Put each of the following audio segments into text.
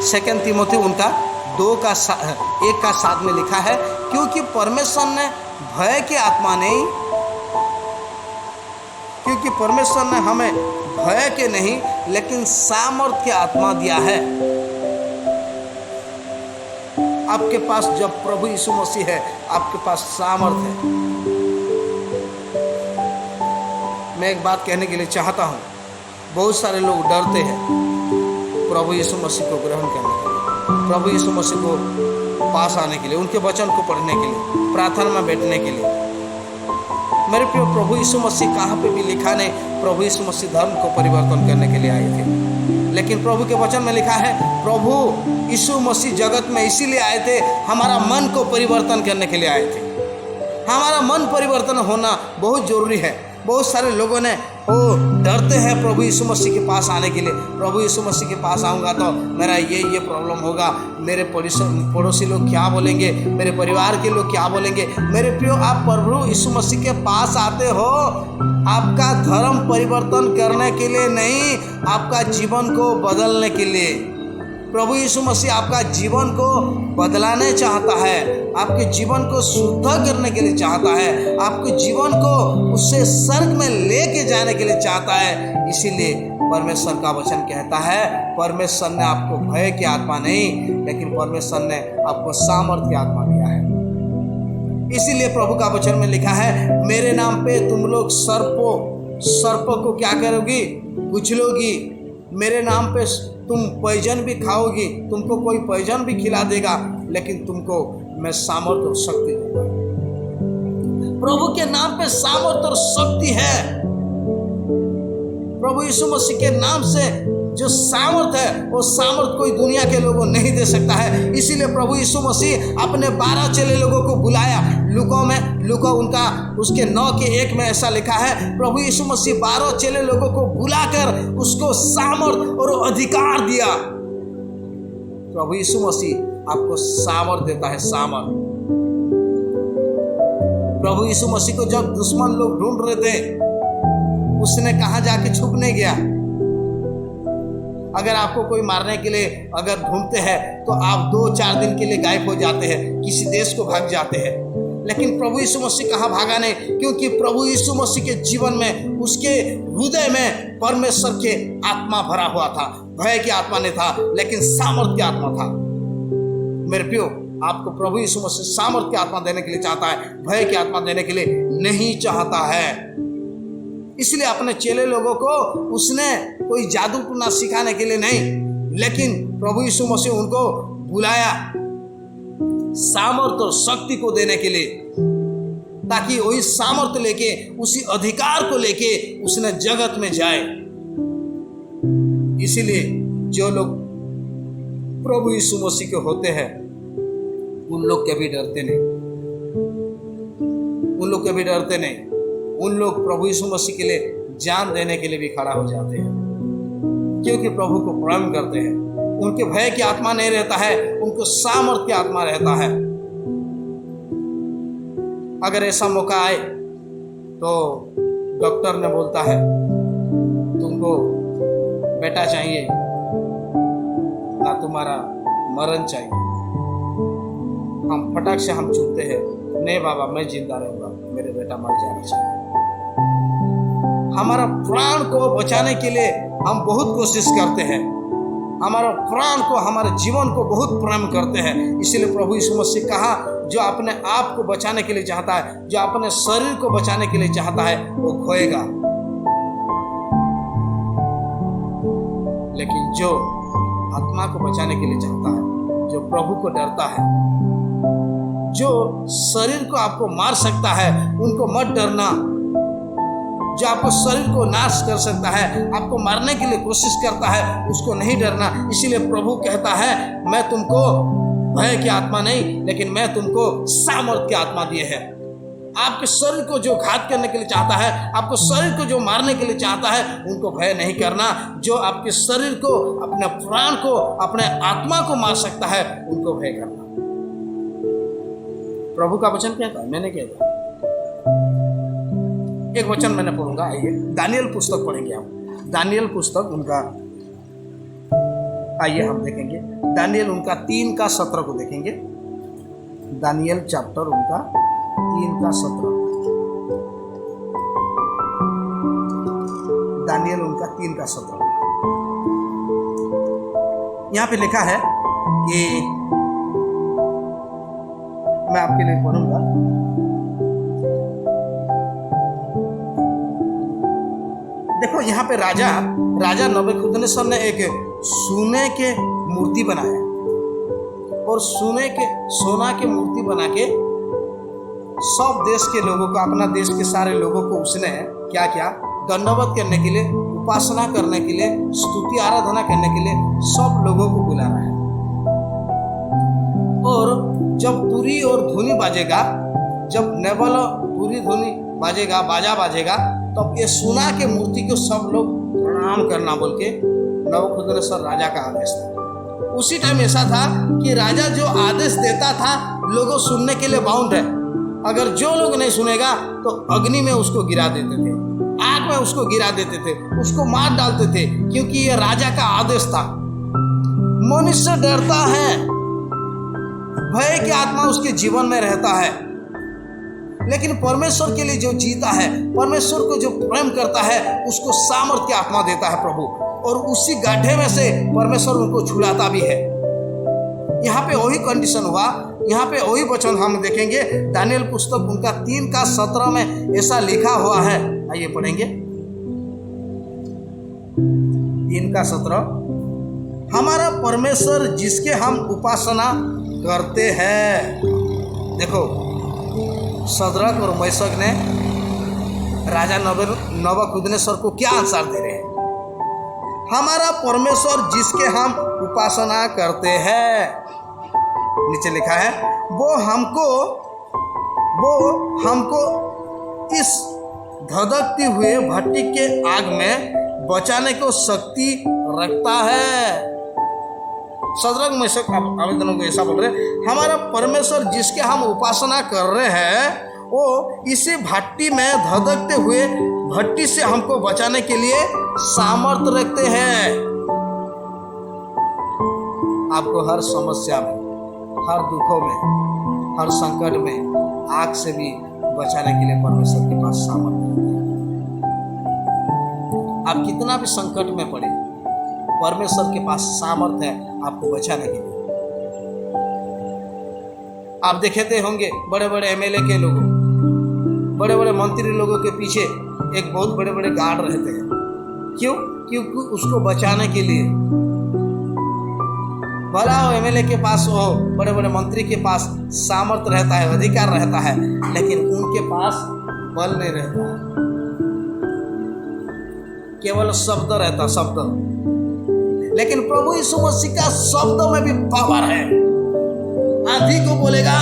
Second Timothy उनका 1:7 में लिखा है, क्योंकि परमेश्वर ने भय की आत्मा नहीं, क्योंकि परमेश्वर ने हमें भय के नहीं लेकिन सामर्थ की आत्मा दिया है। आपके पास जब प्रभु यीशु मसीह है, आपके पास सामर्थ है। मैं एक बात कहने के लिए चाहता हूँ, बहुत सारे लोग डरते हैं प्रभु यीशु मसीह को ग्रहण करने के लिए, प्रभु यीशु मसीह को पास आने के लिए, उनके वचन को पढ़ने के लिए, प्रार्थना में बैठने के लिए। मेरे प्रिय, प्रभु यीशु मसीह कहाँ पे भी लिखा नहीं प्रभु यीशु मसीह धर्म को परिवर्तन करने के लिए आए थे, लेकिन प्रभु के वचन में लिखा है प्रभु यीशु मसीह जगत में इसीलिए आए थे, हमारा मन को परिवर्तन करने के लिए आए थे। हमारा मन परिवर्तन होना बहुत जरूरी है। बहुत सारे लोगों ने डरते हैं प्रभु यीशु मसीह के पास आने के लिए। प्रभु यीशु मसीह के पास आऊँगा तो मेरा ये प्रॉब्लम होगा, मेरे पड़ोसी लोग क्या बोलेंगे, मेरे परिवार के लोग क्या बोलेंगे। मेरे प्रियो, आप प्रभु यीशु मसीह के पास आते हो आपका धर्म परिवर्तन करने के लिए नहीं, आपका जीवन को बदलने के लिए। प्रभु यीशु मसीह आपका जीवन को बदलाने चाहता है, आपके जीवन को शुद्ध करने के लिए चाहता है, आपके जीवन को उससे स्वर्ग में लेके जाने के लिए चाहता है। इसीलिए परमेश्वर का वचन कहता है परमेश्वर ने आपको भय की आत्मा नहीं लेकिन परमेश्वर ने आपको सामर्थ की आत्मा दिया है। इसीलिए प्रभु का वचन में लिखा है मेरे नाम पे तुम लोग सर्पों को क्या करोगी, कुचलोगी। मेरे नाम पे तुम पॉइजन भी खाओगी, तुमको कोई पॉइजन भी खिला देगा लेकिन तुमको मैं सामर्थ और शक्ति दूंगा। प्रभु के नाम पे सामर्थ और शक्ति है। प्रभु यीशु मसीह के नाम से जो सामर्थ है वो सामर्थ कोई दुनिया के लोगों नहीं दे सकता है। इसीलिए प्रभु यीशु मसीह अपने 12 चेले लोगों को बुलाया। लूका उनका उसके 9:1 में ऐसा लिखा है, प्रभु यीशु मसीह 12 चेले लोगों को बुलाकर उसको सामर्थ और अधिकार दिया। प्रभु यीशु मसीह आपको सामर्थ देता है, सामर्थ। प्रभु यीशु मसीह को जब दुश्मन लोग ढूंढ रहे थे उसने कहाँ जाके छुप नहीं गया। अगर आपको कोई मारने के लिए अगर ढूंढते हैं तो आप 2-4 दिन के लिए गायब हो जाते हैं, किसी देश को भाग जाते हैं। लेकिन प्रभु यीशु मसीह कहाँ भागा नहीं, क्योंकि प्रभु यीशु मसीह के जीवन में, उसके हृदय में परमेश्वर के आत्मा भरा हुआ था। भय की आत्मा नहीं था लेकिन सामर्थ की आत्मा था। मेरे प्रियो, आपको प्रभु यीशु मसीह सामर्थ की आत्मा देने के लिए चाहता है, भय की आत्मा देने के लिए नहीं चाहता है। इसलिए अपने चेले लोगों को उसने कोई जादू टूना सिखाने के लिए नहीं, लेकिन प्रभु यीशु मसीह उनको बुलाया सामर्थ और शक्ति को देने के लिए, ताकि वही सामर्थ लेके, उसी अधिकार को लेके उसने जगत में जाए। इसीलिए जो लोग प्रभु यीशु मसीह के होते हैं उन लोग कभी डरते नहीं, उन लोग कभी डरते नहीं। उन लोग प्रभु यीशु मसीह के लिए जान देने के लिए भी खड़ा हो जाते हैं, क्योंकि प्रभु को प्रेम करते हैं। उनके भय की आत्मा नहीं रहता है, उनको सामर्थ की आत्मा रहता है। अगर ऐसा मौका आए तो डॉक्टर ने बोलता है तुमको बेटा चाहिए ना तुम्हारा मरण चाहिए, हम फटाक से हम चुनते हैं नहीं बाबा मैं जिंदा रहूंगा, मेरे बेटा मर जाना चाहिए। हमारा प्राण को बचाने के लिए हम बहुत कोशिश करते हैं, हमारा प्राण को, हमारे जीवन को बहुत प्रेम करते हैं। इसलिए प्रभु यीशु मसीह कहा जो अपने आप को बचाने के लिए चाहता है, जो अपने शरीर को बचाने के लिए चाहता है वो खोएगा, लेकिन जो आत्मा को बचाने के लिए चाहता है, जो प्रभु को डरता है, जो शरीर को आपको मार सकता है उनको मत डरना। जो आपको शरीर को नाश कर सकता है, आपको मारने के लिए कोशिश करता है, उसको नहीं डरना। इसीलिए प्रभु कहता है मैं तुमको भय की आत्मा नहीं लेकिन मैं तुमको सामर्थ की आत्मा दिए है। आपके शरीर को जो घात करने के लिए चाहता है, आपको शरीर को जो मारने के लिए चाहता है, उनको भय नहीं करना। जो आपके शरीर को, अपने प्राण को, अपने आत्मा को मार सकता है उनको भय करना। प्रभु का वचन क्या था, मैंने क्या था, एक वचन मैंने पढ़ूंगा। आइए दानियल पुस्तक पढ़ेंगे हम। दानियल पुस्तक उनका आइए हम देखेंगे दानियल उनका 3:17 को देखेंगे। दानियल चैप्टर उनका 3:17। दानियल उनका 3:17। यहाँ पे लिखा है कि मैं आपके लिए पढ़ूंगा। देखो यहाँ पे राजा नबूकदनेस्सर ने एक सोने के मूर्ति बनाया और सोना के मूर्ति बना के सब देश के लोगों को, अपना देश के सारे लोगों को उसने क्या किया, दंडवत करने के लिए, उपासना करने के लिए, स्तुति आराधना करने के लिए सब लोगों को बुला रहा है। और जब तुरी और धुनी बाजेगा, जब नेवल तुरी धुनी बाजेगा, बाजा बाजेगा, तब ये सोना के मूर्ति को सब लोग प्रणाम करना बोल के नबूकदनेस्सर राजा का आदेश था। उसी टाइम ऐसा था कि राजा जो आदेश देता था लोगों सुनने के लिए बाउंड है। अगर जो लोग नहीं सुनेगा तो अग्नि में उसको गिरा देते थे, आग में उसको गिरा देते थे, उसको मार डालते थे, क्योंकि ये राजा का आदेश था। मनुष्य डरता है, भय की आत्मा उसके जीवन में रहता है, लेकिन परमेश्वर के लिए जो जीता है, परमेश्वर को जो प्रेम करता है, उसको सामर्थ्य की आत्मा देता है प्रभु, और उसी गड्ढे में से परमेश्वर उनको छुड़ाता भी है। यहाँ पे वही कंडीशन हुआ, यहाँ पे वही वचन हम देखेंगे। दानियल पुस्तक उनका 3:17 में ऐसा लिखा हुआ है, आइए पढ़ेंगे। 3:17, हमारा परमेश्वर जिसके हम उपासना करते हैं। देखो शद्रक और मेशक ने राजा नबूकदनेस्सर को क्या आंसर दे रहे हैं? हमारा परमेश्वर जिसके हम उपासना करते हैं, नीचे लिखा है, वो हमको इस धधकती हुए भट्टी के आग में बचाने को शक्ति रखता है। शद्रक मेशक अबेदनगो को ऐसा बोल रहे, हमारा परमेश्वर जिसके हम उपासना कर रहे हैं, वो इसी भट्टी में धधकते हुए भट्टी से हमको बचाने के लिए सामर्थ्य रखते हैं। आपको हर समस्या में, हर दुखों में, हर संकट में आग से भी बचाने के लिए परमेश्वर के पास सामर्थ्य है। आप कितना भी संकट में पड़े, परमेश्वर के पास सामर्थ्य है आपको बचाने के लिए। आप देखते होंगे बड़े बड़े एमएलए के लोगों, बड़े बड़े मंत्री लोगों के पीछे एक बहुत बड़े बड़े गार्ड रहते हैं। क्यों? क्योंकि उसको बचाने के लिए। भला हो एमएलए के पास हो, बड़े बड़े मंत्री के पास सामर्थ्य रहता है, अधिकार रहता है, लेकिन उनके पास बल नहीं रहता है, केवल शब्द रहता, शब्द। लेकिन प्रभु यीशु मसीह का शब्दों में भी पावर है। आंधी को बोलेगा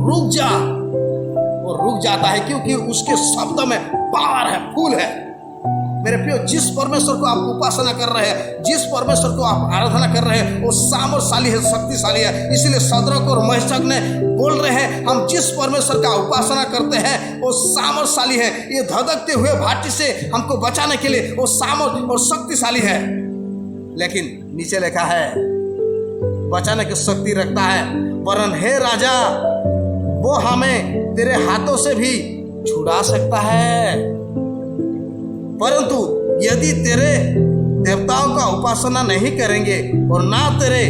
रुक जा, वो रुक जाता है, क्योंकि उसके शब्दों में पावर है, फूल है। मेरे प्रियो, जिस परमेश्वर को आप उपासना कर रहे हैं, जिस परमेश्वर को आप आराधना कर रहे हैं, वो सामर्थ्यशाली है, शक्तिशाली है। इसलिए शद्रक और मेशक ने बोल रहे हैं, हम जिस परमेश्वर का उपासना करते हैं वो सामर्थ्यशाली है। ये धधकते हुए भाटी से हमको बचाने के लिए वो सामर्थ्य और शक्तिशाली है। लेकिन नीचे लिखा है बचाने की शक्ति रखता है, वरन हे राजा, वो हमें तेरे हाथों से भी छुड़ा सकता है। परंतु यदि तेरे देवताओं का उपासना नहीं करेंगे और ना तेरे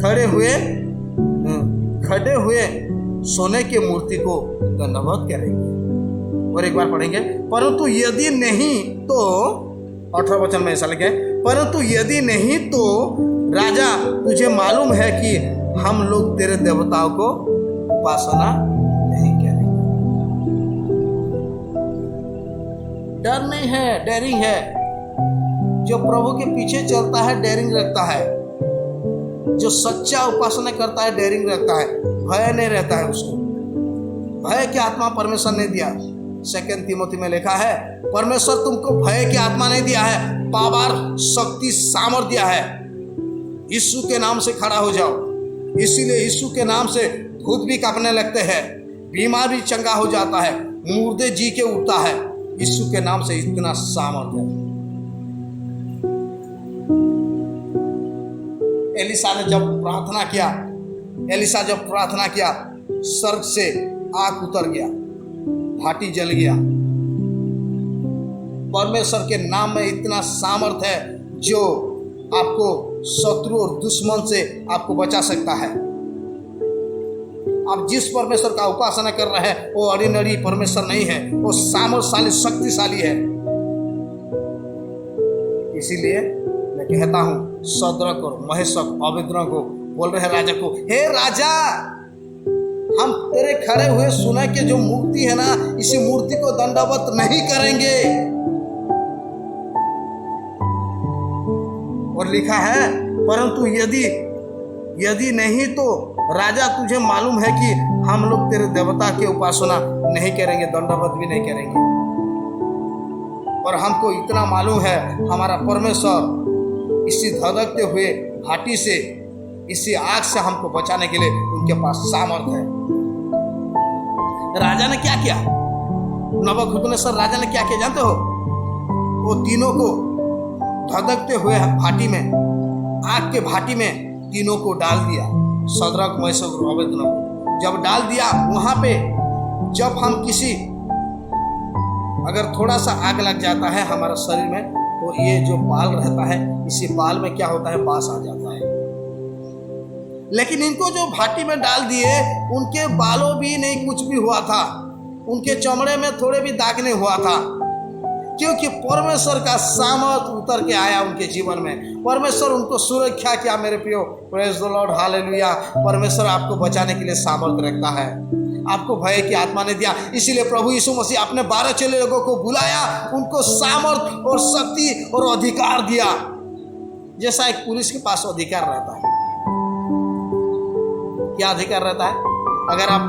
खड़े हुए सोने की मूर्ति को दंडवत करेंगे। और एक बार पढ़ेंगे, परंतु यदि नहीं तो 18 वचन में ऐसा लिखा है, परंतु यदि नहीं तो राजा, तुझे मालूम है कि हम लोग तेरे देवताओं को उपासना नहीं करेंगे। डर नहीं है, डेयरिंग है। जो प्रभु के पीछे चलता है डेयरिंग रखता है, जो सच्चा उपासना करता है डेयरिंग रखता है, भय नहीं रहता है उसको। भय की आत्मा परमेश्वर ने दिया। 2 तीमुथी में लिखा है, परमेश्वर तुमको भय की आत्मा नहीं दिया है, पावर, शक्ति, सामर्थ्य दिया है। यीशु के नाम से खड़ा हो जाओ। इसीलिए यीशु के नाम से भूत भी कांपने लगते हैं, बीमार भी चंगा हो जाता है, मुर्दे जी के उठता है। यीशु के नाम से इतना सामर्थ्य है। एलिशा ने जब प्रार्थना किया, एलिशा जब प्रार्थना किया, स्वर्ग से आग उतर गया, भाटी जल गया। परमेश्वर के नाम में इतना सामर्थ है जो आपको शत्रु और दुश्मन से आपको बचा सकता है। आप जिस परमेश्वर का उपासना कर रहे हैं वो ऑर्डिनरी परमेश्वर नहीं है, वो सामर्थशाली शक्तिशाली है। इसीलिए मैं कहता हूं शद्रक और मशक अबेदनगो को बोल रहे हैं राजा को, हे राजा, हम तेरे खड़े हुए सोने के जो मूर्ति है ना, इसी मूर्ति को दंडवत नहीं करेंगे। और लिखा है, परंतु यदि नहीं तो राजा, तुझे मालूम है कि हम लोग तेरे देवता की उपासना नहीं करेंगे, दंडवत भी नहीं करेंगे। और हमको इतना मालूम है हमारा परमेश्वर इसी धधकते हुए घाटी से, इसी आग से हमको बचाने के लिए उनके पास सामर्थ है। राजा ने क्या किया? नबूकदनेस्सर राजा ने क्या किया जानते हो? वो तीनों को धधकते हुए भाटी में, आग के भाटी में तीनों को डाल दिया, शद्रक मशक और अबेदनगो। जब डाल दिया वहां पे, जब हम किसी अगर थोड़ा सा आग लग जाता है हमारे शरीर में, तो ये जो बाल रहता है, इसी बाल में क्या होता है, बास आ जाता है। लेकिन इनको जो भाटी में डाल दिए, उनके बालों भी नहीं कुछ भी हुआ था, उनके चमड़े में थोड़े भी दाग नहीं हुआ था, क्योंकि परमेश्वर का सामर्थ उतर के आया उनके जीवन में। परमेश्वर उनको सुरक्षा किया। मेरे प्रियो, प्रेज द लॉर्ड, हालेलुया। परमेश्वर आपको बचाने के लिए सामर्थ रखता है, आपको भय की आत्मा ने दिया। इसीलिए प्रभु यीशु मसीह अपने 12 चेले लोगों को बुलाया, उनको सामर्थ और शक्ति और अधिकार दिया, जैसा एक पुलिस के पास अधिकार रहता है। क्या अधिकार रहता है? अगर आप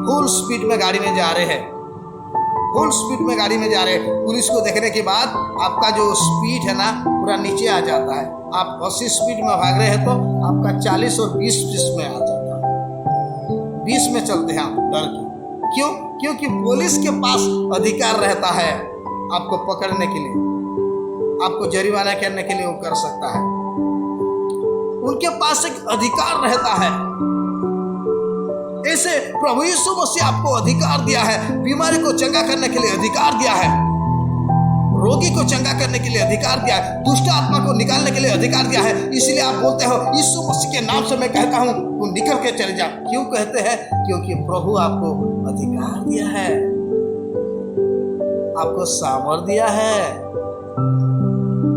फुल स्पीड में गाड़ी में जा रहे हैं, फुल स्पीड में गाड़ी में जा रहे हैं, पुलिस को देखने के बाद आपका जो स्पीड है ना पूरा नीचे आ जाता है। आप 80 स्पीड में भाग रहे हैं तो आपका 40 और 20 में आ जाता है, 20 में चलते हैं आप डर के। क्यों? क्योंकि पुलिस के पास अधिकार रहता है आपको पकड़ने के लिए, आपको जरिमाना करने के लिए वो कर सकता है। उनके पास एक अधिकार रहता है। ऐसे प्रभु यीशु मसीह आपको अधिकार दिया है, बीमारी को चंगा करने के लिए अधिकार दिया है, रोगी को चंगा करने के लिए अधिकार दिया है, दुष्ट आत्मा को निकालने के लिए अधिकार दिया है। इसलिए आप बोलते हो यीशु मसीह के नाम से मैं कहता हूं तुम निकल के चले जा। क्यों कहते हैं? क्योंकि प्रभु आपको अधिकार दिया है, आपको सामर्थ दिया है।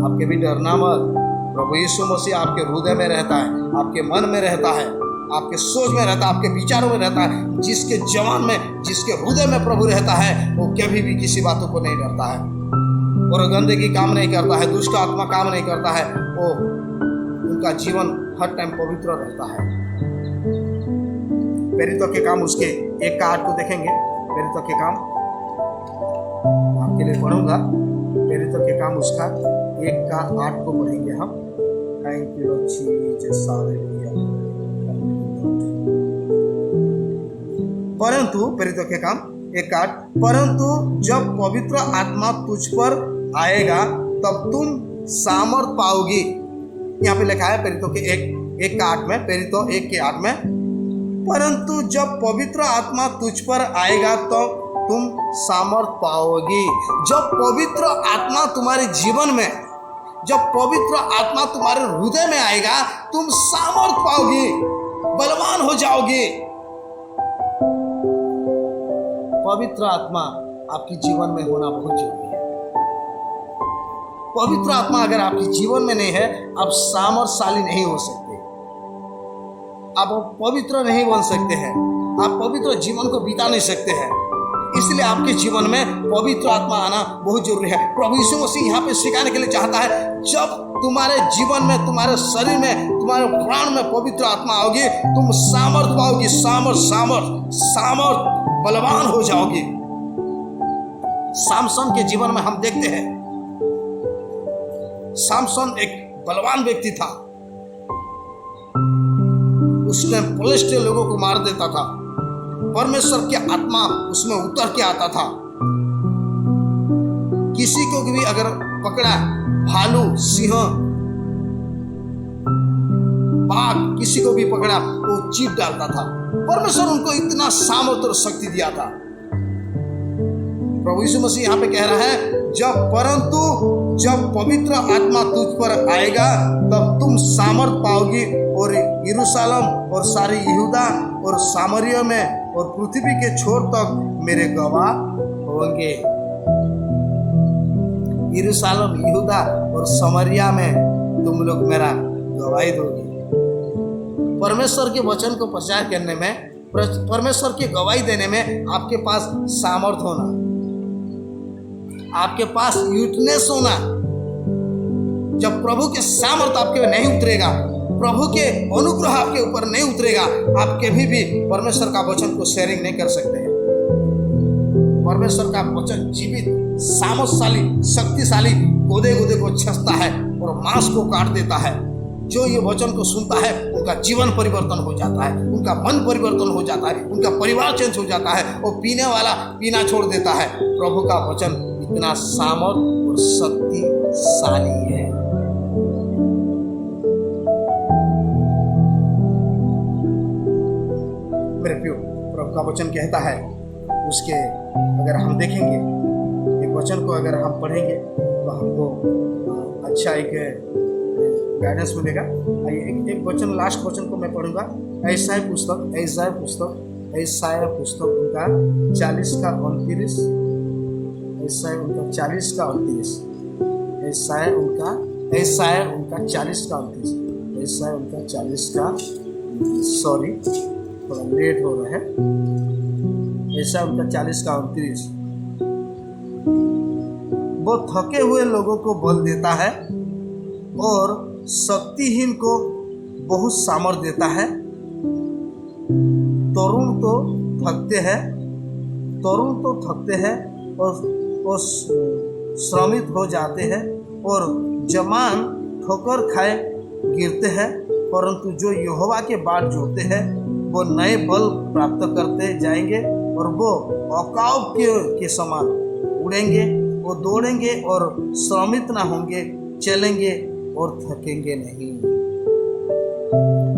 आपके भी डरना मत। प्रभु यीशु मसीह आपके हृदय में रहता है, आपके मन में रहता है, आपके सोच में रहता है, आपके विचारों में रहता है। जिसके जवान में, जिसके हृदय में प्रभु रहता है, वो कभी भी किसी बातों को नहीं डरता है, और गंदगी काम नहीं करता है, दुष्ट आत्मा काम नहीं करता है। वो उनका जीवन हर टाइम पवित्र रहता है। प्रेरितों के काम उसके 1 का 8 को देखेंगे। प्रेरितों के काम आपके लिए पढ़ूंगा। प्रेरितों के काम उसका 1 का 8 को पढ़ेंगे हम। Thank you Jesus, hallelujah. परंतु प्रेरितों के काम 1:8, परंतु जब पवित्र आत्मा तुझ पर आएगा तब तुम सामर्थ पाओगी। यहाँ पे लिखा है प्रेरितों के 1:8 में, प्रेरितों 1:8 में, परंतु जब पवित्र आत्मा तुझ पर आएगा तो तुम सामर्थ पाओगी। जब पवित्र आत्मा तुम्हारे जीवन में, जब पवित्र आत्मा तुम्हारे हृदय में आएगा, तुम सामर्थ पाओगी, बलवान हो जाओगे। पवित्र आत्मा आपके जीवन में होना बहुत जरूरी है। पवित्र आत्मा अगर आपके जीवन में नहीं है, आप सामर्थशाली नहीं हो सकते, आप पवित्र नहीं बन सकते हैं, आप पवित्र जीवन को बिता नहीं सकते हैं। इसलिए आपके जीवन में पवित्र आत्मा आना बहुत जरूरी है। प्रभु यीशु मसीह यहाँ पे सिखाने के लिए चाहता है, जब तुम्हारे जीवन में, तुम्हारे शरीर में, तुम्हारे प्राण में पवित्र आत्मा आओगी, तुम सामर्थ पाओगी, सामर्थ, बलवान हो जाओगे। सामसन के जीवन में हम देखते हैं, सामसन एक बलवान व्यक्ति था। उसने पलिश्ती लोगों को मार देता था, परमेश्वर की आत्मा उसमें उतर के आता था। किसी को भी अगर पकड़ा, भालू, सिंह बाघ किसी को भी पकड़ा तो चीर डालता था। परमेश्वर उनको इतना सामर्थ्य और शक्ति दिया था। प्रभु यीशु मसीह यहाँ पे कह रहा है, जब पवित्र आत्मा तुझ पर आएगा तब तुम सामर्थ पाओगी और यरूशलेम और सारी यहूदा और सामरिया में और पृथ्वी के छोर तक मेरे गवाह होंगे। यरूशलेम, यहूदा और सामरिया में तुम लोग मेरा गवाही दोगे। परमेश्वर के वचन को प्रचार करने में, परमेश्वर की गवाही देने में आपके पास सामर्थ होना, आपके पास यूटनेस होना। जब प्रभु के सामर्थ आपके नहीं उतरेगा, प्रभु के अनुग्रह आपके ऊपर नहीं उतरेगा, आप कभी भी परमेश्वर का वचन को शेयरिंग नहीं कर सकते हैं। परमेश्वर का वचन जीवित, सामर्थशाली, शक्तिशाली, गोदे गोदे को छसता है और मांस को काट देता है। जो ये वचन को सुनता है उनका जीवन परिवर्तन हो जाता है, उनका मन परिवर्तन हो जाता है, उनका परिवार चेंज हो जाता है और पीने वाला पीना छोड़ देता है। प्रभु का वचन इतना सामर्थ और शक्तिशाली है। मेरे प्रियो, प्रभु का वचन कहता है, उसके अगर हम देखेंगे, एक वचन को अगर हम पढ़ेंगे तो हमको अच्छा एक गाइडेंस मिलेगा। आइए एक वचन, लास्ट वचन को मैं पढ़ूंगा। ऐसाया पुस्तक उनका 40 का 29, ऐसाया उनका 40 का 29, ऐसाया उनका 40 का 29, ऐसाया उनका 40 का, सॉरी थोड़ा लेट हो रहा है, ऐसा उनका 40 का 29। वो थके हुए लोगों को बल देता है और शक्तिहीन को बहुत सामर्थ्य देता है। तरुण तो थकते हैं और श्रमित हो जाते हैं और जवान ठोकर खाए गिरते हैं, परंतु जो यहोवा के बाट जोते हैं वो नए बल प्राप्त करते जाएंगे और वो औकाव के समान उड़ेंगे, वो दौड़ेंगे और श्रमित ना होंगे, चलेंगे और थकेंगे नहीं।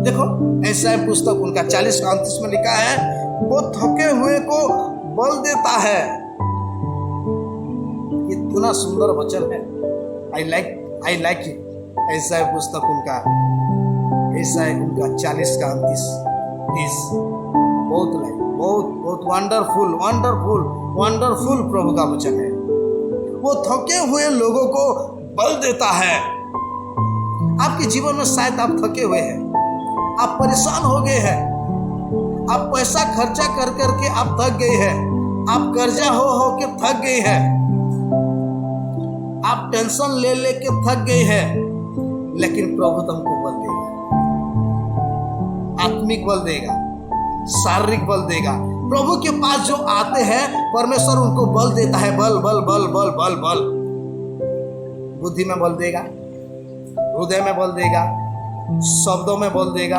देखो, ऐसा पुस्तक उनका 40 का 29 में लिखा है, वो थके हुए को बल देता है। इतना सुंदर वचन है। I like it. ऐसा पुस्तक उनका 40 का 29 बहुत वंडरफुल प्रभु का वचन है। वो थके हुए लोगों को बल देता है। आपके जीवन में शायद आप थके हुए हैं, आप परेशान हो गए हैं, आप पैसा खर्चा कर करके आप थक गए हैं, आप कर्जा हो के थक गए हैं, आप टेंशन ले के थक गए हैं, लेकिन प्रभु तुमको बल देगा, आत्मिक बल देगा, शारीरिक बल देगा। प्रभु के पास जो आते हैं परमेश्वर उनको बल देता है। बल बल बल बल बल बल बुद्धि में बल देगा, हृदय में बल देगा, शब्दों में बल देगा,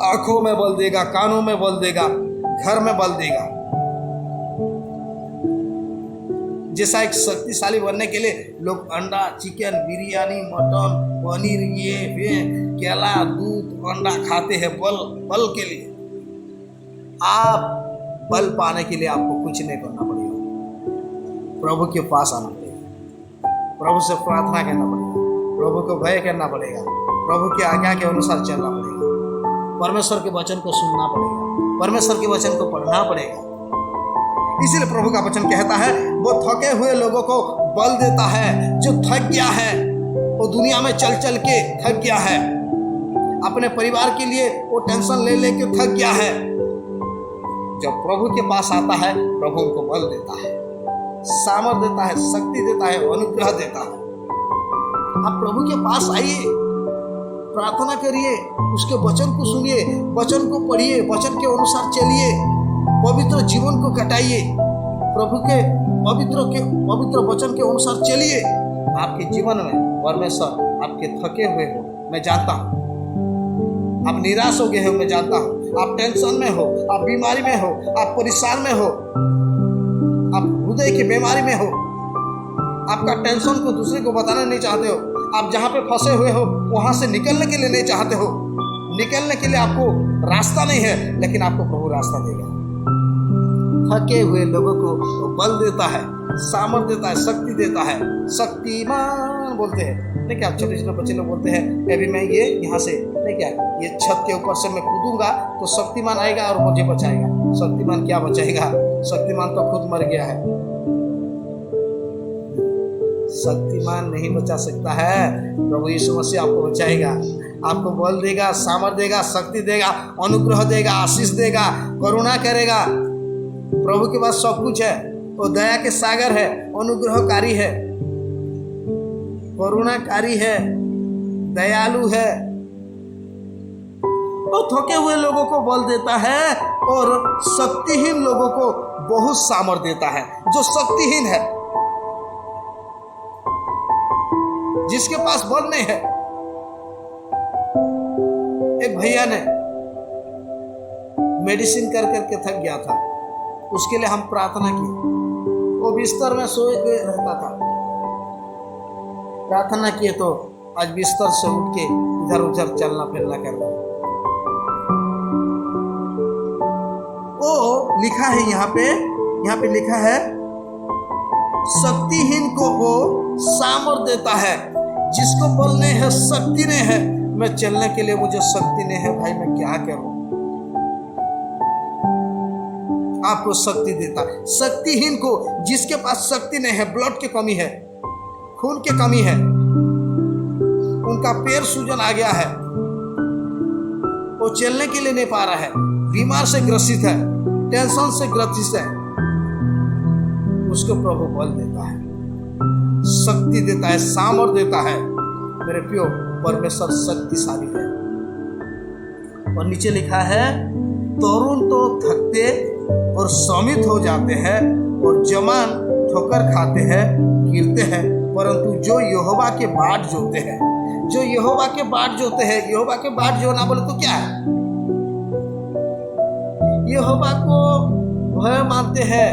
आंखों में बल देगा, कानों में बल देगा, घर में बल देगा। जैसा एक शक्तिशाली बनने के लिए लोग अंडा, चिकन, बिरयानी, मटन, पनीर, ये केला, दूध, अंडा खाते हैं बल के लिए। आप बल पाने के लिए आपको कुछ नहीं करना पड़ेगा, प्रभु के पास आना पड़ेगा, प्रभु से प्रार्थना करना पड़ेगा, प्रभु को भय करना पड़ेगा, प्रभु की आज्ञा के अनुसार चलना पड़ेगा, परमेश्वर के वचन को सुनना पड़ेगा, परमेश्वर के वचन को पढ़ना पड़ेगा। इसीलिए प्रभु का वचन कहता है, वो थके हुए लोगों को बल देता है। जो थक गया है, वो दुनिया में चल चल के थक गया है, अपने परिवार के लिए वो टेंशन ले के थक गया है, जब प्रभु के पास आता है प्रभु उनको बल देता है, सामर्थ देता है, शक्ति देता है, अनुग्रह देता है। आप प्रभु के पास आइए, प्रार्थना करिए, उसके वचन को सुनिए, वचन को पढ़िए, वचन के अनुसार चलिए, पवित्र जीवन को कटाइए, प्रभु के पवित्र वचन के अनुसार चलिए। आपके जीवन में परमेश्वर आपके थके हुए हो, मैं जानता हूँ, आप निराश हो गए हो, मैं जानता हूँ, आप टेंशन में हो, आप बीमारी में हो, आप परेशान में हो, आप हृदय की बीमारी में हो, आपका टेंशन को दूसरे को बताना नहीं चाहते हो, आप जहाँ पे फंसे हुए हो वहाँ से निकलने के लिए नहीं चाहते हो, निकलने के लिए आपको रास्ता नहीं है, लेकिन आपको प्रभु रास्ता देगा। थके हुए लोगों को बल देता है, सामर्थ देता है, शक्ति देता है। शक्तिमान बोलते हैं नहीं क्या, छोटे छोटे बच्चे लोग बोलते हैं अभी मैं ये यहाँ से नहीं क्या, ये छत के ऊपर से मैं कूदूंगा तो शक्तिमान आएगा और मुझे बचाएगा। शक्तिमान क्या बचाएगा? शक्तिमान तो खुद मर गया है। शक्तिमान नहीं बचा सकता है, प्रभु यीशु मसीह आपको बचाएगा, आपको बल देगा, सामर्थ देगा, शक्ति देगा, अनुग्रह देगा, आशीष देगा, करुणा करेगा। प्रभु के पास सब कुछ है। वो दया के सागर है, अनुग्रहकारी है, करुणाकारी है, दयालु है। वो थके हुए लोगों को बल देता है और शक्तिहीन लोगों को बहुत सामर्थ देता है। जो शक्तिहीन है, जिसके पास बल नहीं है। एक भैया ने मेडिसिन कर करके थक गया था, उसके लिए हम प्रार्थना की। वो बिस्तर में सोए हुए रहता था, प्रार्थना किए तो आज बिस्तर से उठ के इधर उधर चलना फिरना कर रहा है। वो लिखा है यहाँ पे लिखा है शक्तिहीन को वो सामर्थ देता है, जिसको बल नहीं है, शक्ति नहीं है। मैं चलने के लिए मुझे शक्ति नहीं है, भाई मैं क्या करूं? आपको शक्ति देता है। शक्तिहीन को, जिसके पास शक्ति नहीं है, ब्लड की कमी है, खून की कमी है, उनका पैर सूजन आ गया है, वो चलने के लिए नहीं पा रहा है, बीमार से ग्रसित है, टेंशन से ग्रसित है, उसको प्रभु बल देता है, शक्ति देता है, सामर्थ देता है। मेरे प्रियो, परमेश्वर शक्तिशाली है। और नीचे लिखा है तरुण तो थकते और श्रमित हो जाते हैं और जवान ठोकर खाते हैं, गिरते हैं, परंतु जो यहोवा के बाट जोते हैं, जो यहोवा के बाट जोते हैं, यहोवा के बाट जोना बोले तो क्या है? यहोवा को भय मानते हैं,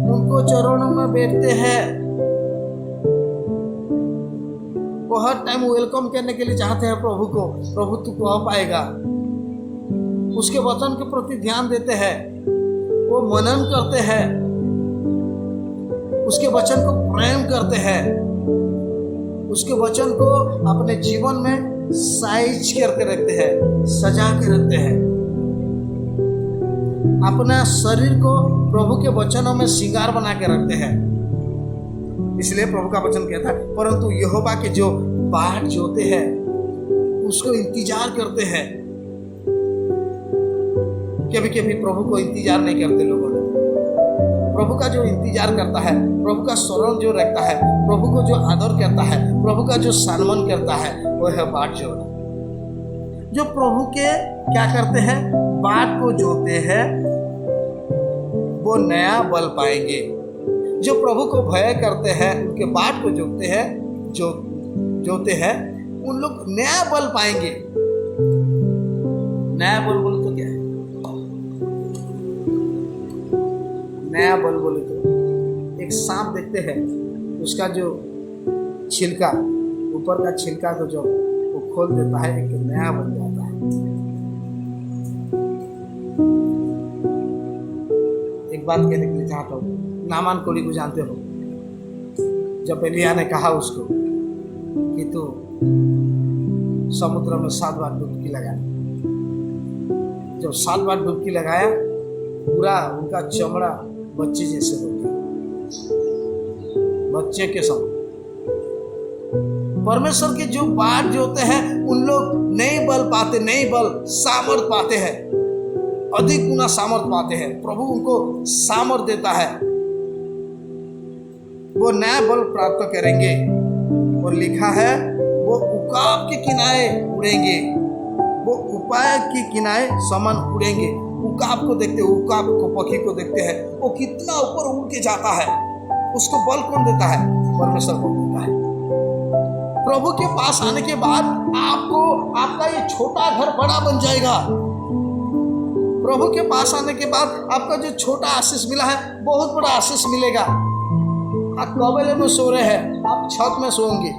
उनको चरणों में बैठते हैं, वो हर टाइम वेलकम करने के लिए चाहते हैं प्रभु को। प्रभु तू कह पाएगा, उसके वचन के प्रति ध्यान देते हैं, वो मनन करते हैं, उसके वचन को प्रेम करते हैं, उसके वचन को अपने जीवन में साइज करके रखते हैं, सजा के रखते हैं, अपना शरीर को प्रभु के वचनों में श्रृंगार बना के रखते हैं। इसलिए प्रभु का वचन कहता है परंतु यहोवा के जो बाट जोते हैं उसको इंतजार करते हैं। कभी कभी प्रभु को इंतजार नहीं करते लोगों ने। प्रभु का जो इंतजार करता है, प्रभु का स्मरण जो रखता है, प्रभु को जो आदर करता है, प्रभु का जो सम्मान करता है, वो है बाट जोड़ना। जो प्रभु के क्या करते हैं, बाट को जोते हैं, वो नया बल पाएंगे। जो प्रभु को भय करते हैं, उनके बाट को जोते हैं, जोते हैं, उन लोग नया बल पाएंगे। नया बल बोले तो क्या है? नया बल बोले तो एक सांप देखते हैं, उसका जो छिलका, ऊपर का छिलका को जो वो खोल देता है, एक नया बन जाता है। एक बात कहने के लिए चाहता हूँ, नामान कोली को जानते हो? जब एलिया ने कहा उसको कि तू समुद्र में 7 बार डुबकी लगा, जब 7 बार डुबकी लगाया, पूरा उनका चमड़ा बच्चे जैसे हो गया, बच्चे के समान। परमेश्वर के जो बाट जोते हैं, उन लोग नए बल पाते, नए बल सामर्थ पाते हैं, अधिक गुना सामर्थ पाते हैं। प्रभु उनको सामर्थ देता है, वो नया बल प्राप्त करेंगे। और लिखा है वो उकाब के किनारे उड़ेंगे, वो उपाय के किनारे समान उड़ेंगे। उकाब को देखते, उकाब को, पक्षी को देखते हैं, वो कितना ऊपर उड़ के जाता है। उसको बल कौन देता है? परमेश्वर को देता है। प्रभु के पास आने के बाद आपको, आपका ये छोटा घर बड़ा बन जाएगा। प्रभु के पास आने के बाद आपका जो छोटा आशीष मिला है, बहुत बड़ा आशीष मिलेगा। आप कबेले में सो रहे हैं, आप छत में सोएंगे।